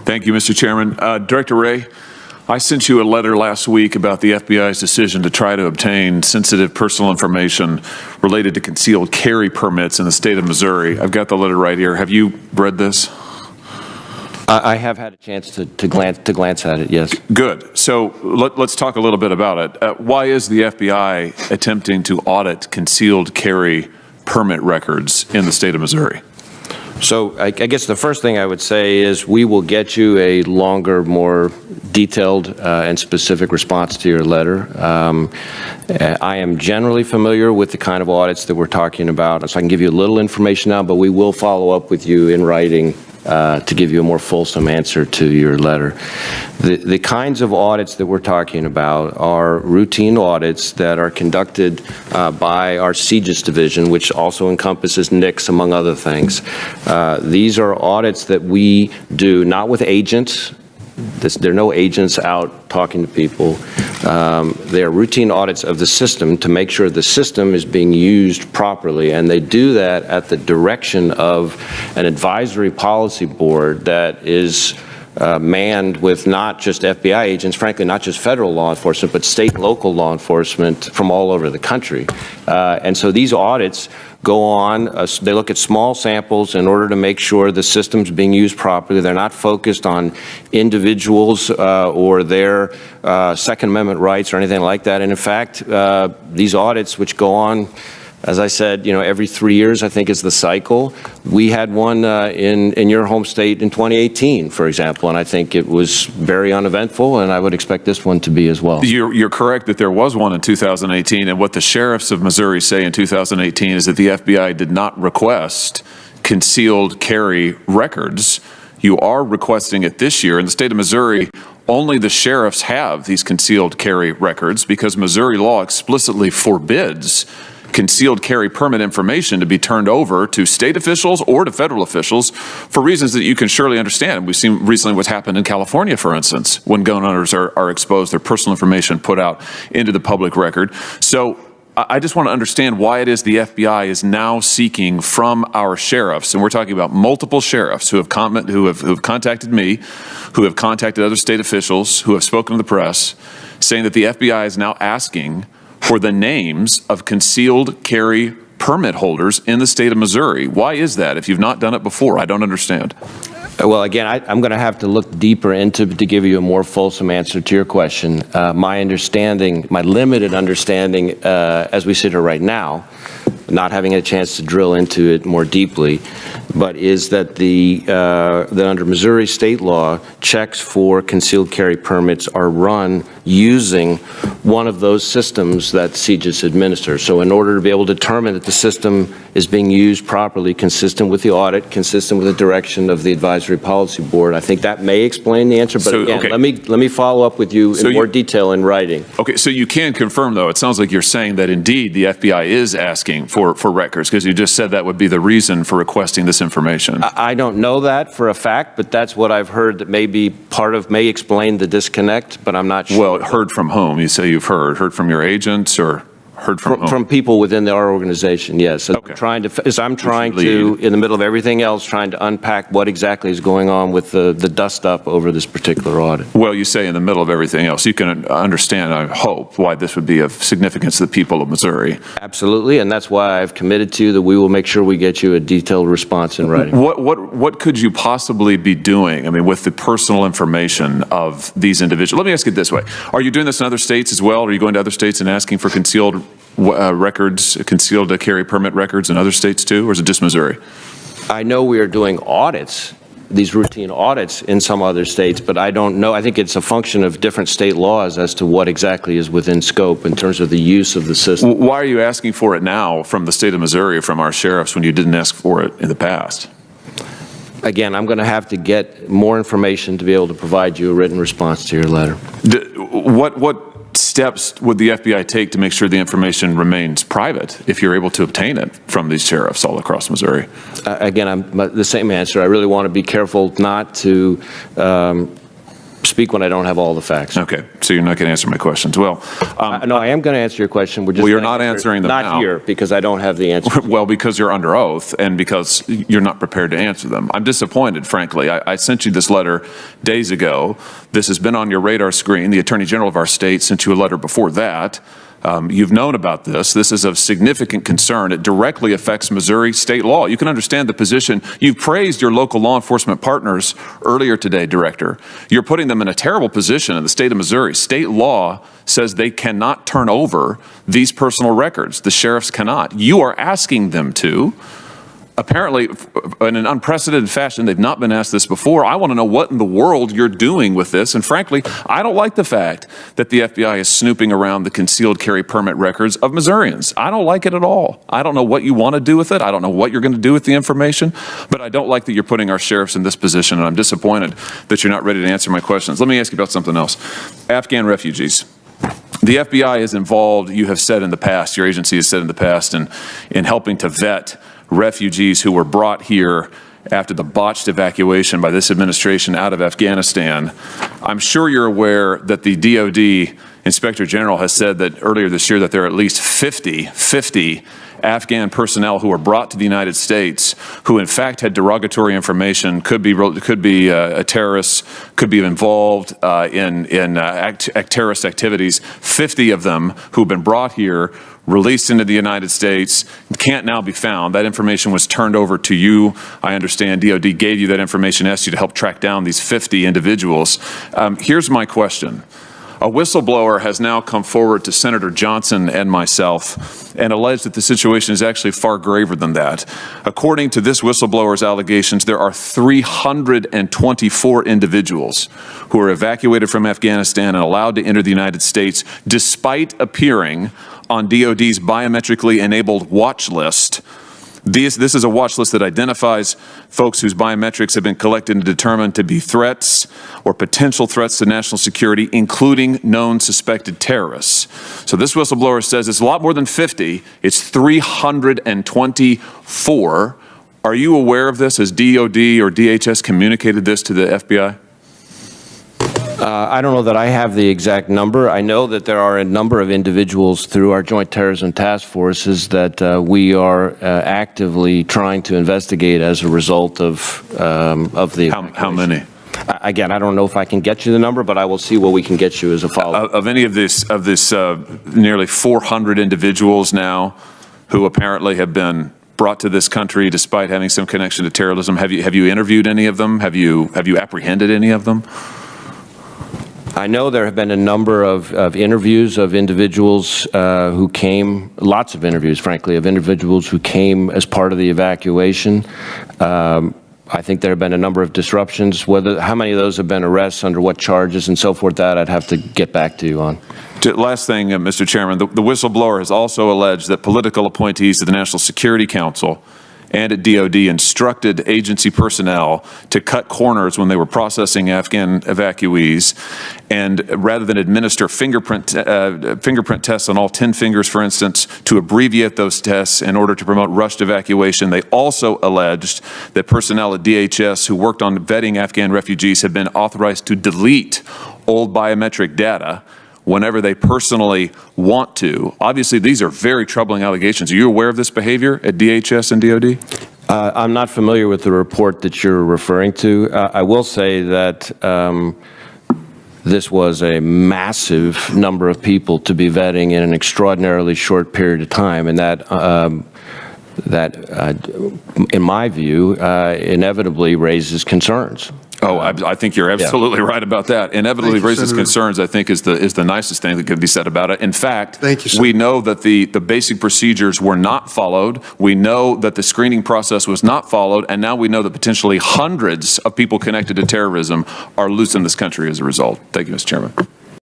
Thank you, Mr. Chairman. Director Wray, I sent you a letter last week about the FBI's decision to try to obtain sensitive personal information related to concealed carry permits in the state of Missouri. I've got the letter right here. Have you read this? I have had a chance to glance at it, yes. Good. So let's talk a little bit about it. Why is the FBI attempting to audit concealed carry permit records in the state of Missouri? So I guess the first thing I would say is we will get you a longer, more detailed and specific response to your letter. I am generally familiar with the kind of audits that we're talking about, so I can give you a little information now, but we will follow up with you in writing to give you a more fulsome answer to your letter. The kinds of audits that we're talking about are routine audits that are conducted by our CJIS division, which also encompasses NICS, among other things. These are audits that we do not with agents. There are no agents out talking to people. They are routine audits of the system to make sure the system is being used properly, and they do that at the direction of an advisory policy board that is manned with not just FBI agents, frankly, not just federal law enforcement, but state and local law enforcement from all over the country. And so these audits go on, they look at small samples in order to make sure the system's being used properly. They're not focused on individuals or their Second Amendment rights or anything like that. And in fact, these audits, which go on, as I said, every 3 years, I think, is the cycle. We had one in your home state in 2018, for example, and I think it was very uneventful, and I would expect this one to be as well. You're correct that there was one in 2018, and what the sheriffs of Missouri say in 2018 is that the FBI did not request concealed carry records. You are requesting it this year. In the state of Missouri, only the sheriffs have these concealed carry records because Missouri law explicitly forbids concealed carry permit information to be turned over to state officials or to federal officials for reasons that you can surely understand. We've seen recently what's happened in California, for instance, when gun owners are exposed, their personal information put out into the public record. So I just want to understand why it is the FBI is now seeking from our sheriffs, and we're talking about multiple sheriffs who have contacted me, who have contacted other state officials, who have spoken to the press, saying that the FBI is now asking for the names of concealed carry permit holders in the state of Missouri. Why is that? If you've not done it before, I don't understand. Well, again, I'm going to have to look deeper into to give you a more fulsome answer to your question. My understanding, my limited understanding as we sit here right now, not having a chance to drill into it more deeply, but is that that under Missouri state law, checks for concealed carry permits are run using one of those systems that CJIS administers. So in order to be able to determine that the system is being used properly, consistent with the audit, consistent with the direction of the advisory policy board, I think that may explain the answer. But so, again, okay, let me follow up with you in more detail in writing. Okay, so you can confirm, though, it sounds like you're saying that indeed the FBI is asking for records, because you just said that would be the reason for requesting this information. I don't know that for a fact, but that's what I've heard that may be may explain the disconnect, but I'm not sure. Well, heard from whom? You say you've heard from your agents, or heard from whom? From people within our organization, yes. Okay. I'm trying to, in the middle of everything else, trying to unpack what exactly is going on with the dust up over this particular audit. Well, you say in the middle of everything else. You can understand, I hope, why this would be of significance to the people of Missouri. Absolutely, and that's why I've committed to that we will make sure we get you a detailed response in writing. What could you possibly be doing, I mean, with the personal information of these individuals? Let me ask it this way. Are you doing this in other states as well? Are you going to other states and asking for concealed records, concealed carry permit records in other states too, or is it just Missouri? I know we are doing audits, these routine audits in some other states, but I don't know. I think it's a function of different state laws as to what exactly is within scope in terms of the use of the system. Why are you asking for it now from the state of Missouri, from our sheriffs, when you didn't ask for it in the past? Again, I'm going to have to get more information to be able to provide you a written response to your letter. What steps would the FBI take to make sure the information remains private if you're able to obtain it from these sheriffs all across Missouri? Again, I'm the same answer. I really want to be careful not to speak when I don't have all the facts. Okay, so you're not going to answer my questions. Well, No, I am going to answer your question. We're just well, you're not answering them now. Not here, because I don't have the answer. Well, because you're under oath and because you're not prepared to answer them. I'm disappointed, frankly. I sent you this letter days ago. This has been on your radar screen. The Attorney General of our state sent you a letter before that. You've known about this. This is of significant concern. It directly affects Missouri state law. You can understand the position. You've praised your local law enforcement partners earlier today, Director. You're putting them in a terrible position in the state of Missouri. State law says they cannot turn over these personal records. The sheriffs cannot. You are asking them to. Apparently, in an unprecedented fashion, they've not been asked this before. I want to know what in the world you're doing with this. And frankly, I don't like the fact that the FBI is snooping around the concealed carry permit records of Missourians. I don't like it at all. I don't know what you want to do with it. I don't know what you're going to do with the information. But I don't like that you're putting our sheriffs in this position. And I'm disappointed that you're not ready to answer my questions. Let me ask you about something else. Afghan refugees. The FBI is involved, you have said in the past, your agency has said in the past, in helping to vet refugees who were brought here after the botched evacuation by this administration out of Afghanistan. I'm sure you're aware that the DOD Inspector General has said that earlier this year that there are at least 50 Afghan personnel who were brought to the United States who in fact had derogatory information, could be terrorists, could be involved in terrorist activities. 50 of them who've been brought here, released into the United States, can't now be found. That information was turned over to you. I understand DOD gave you that information, asked you to help track down these 50 individuals. Here's my question. A whistleblower has now come forward to Senator Johnson and myself and alleged that the situation is actually far graver than that. According to this whistleblower's allegations, there are 324 individuals who are evacuated from Afghanistan and allowed to enter the United States despite appearing on DOD's biometrically enabled watch list. This is a watch list that identifies folks whose biometrics have been collected and determined to be threats or potential threats to national security, including known suspected terrorists. So this whistleblower says it's a lot more than 50. It's 324. Are you aware of this? Has DOD or DHS communicated this to the FBI? I don't know that I have the exact number. I know that there are a number of individuals through our Joint Terrorism Task Forces that we are actively trying to investigate as a result of the How many? Again, I don't know if I can get you the number, but I will see what we can get you as a follow-up. Of any of this nearly 400 individuals now who apparently have been brought to this country despite having some connection to terrorism, have you interviewed any of them? Have you apprehended any of them? I know there have been a number of interviews of individuals who came, lots of interviews, frankly, of individuals who came as part of the evacuation. I think there have been a number of disruptions. How many of those have been arrests, under what charges, and so forth, that I'd have to get back to you on. Last thing, Mr. Chairman, the whistleblower has also alleged that political appointees to the National Security Council and at DOD instructed agency personnel to cut corners when they were processing Afghan evacuees, and rather than administer fingerprint tests on all 10 fingers, for instance, to abbreviate those tests in order to promote rushed evacuation. They also alleged that personnel at DHS who worked on vetting Afghan refugees had been authorized to delete old biometric data whenever they personally want to. Obviously, these are very troubling allegations. Are you aware of this behavior at DHS and DOD? I'm not familiar with the report that you're referring to. I will say that this was a massive number of people to be vetting in an extraordinarily short period of time, and that, in my view, inevitably raises concerns. Oh, I think you're absolutely right about that. Inevitably raises concerns, I think, is the nicest thing that could be said about it. In fact, we know that the basic procedures were not followed. We know that the screening process was not followed. And now we know that potentially hundreds of people connected to terrorism are loose in this country as a result. Thank you, Mr. Chairman.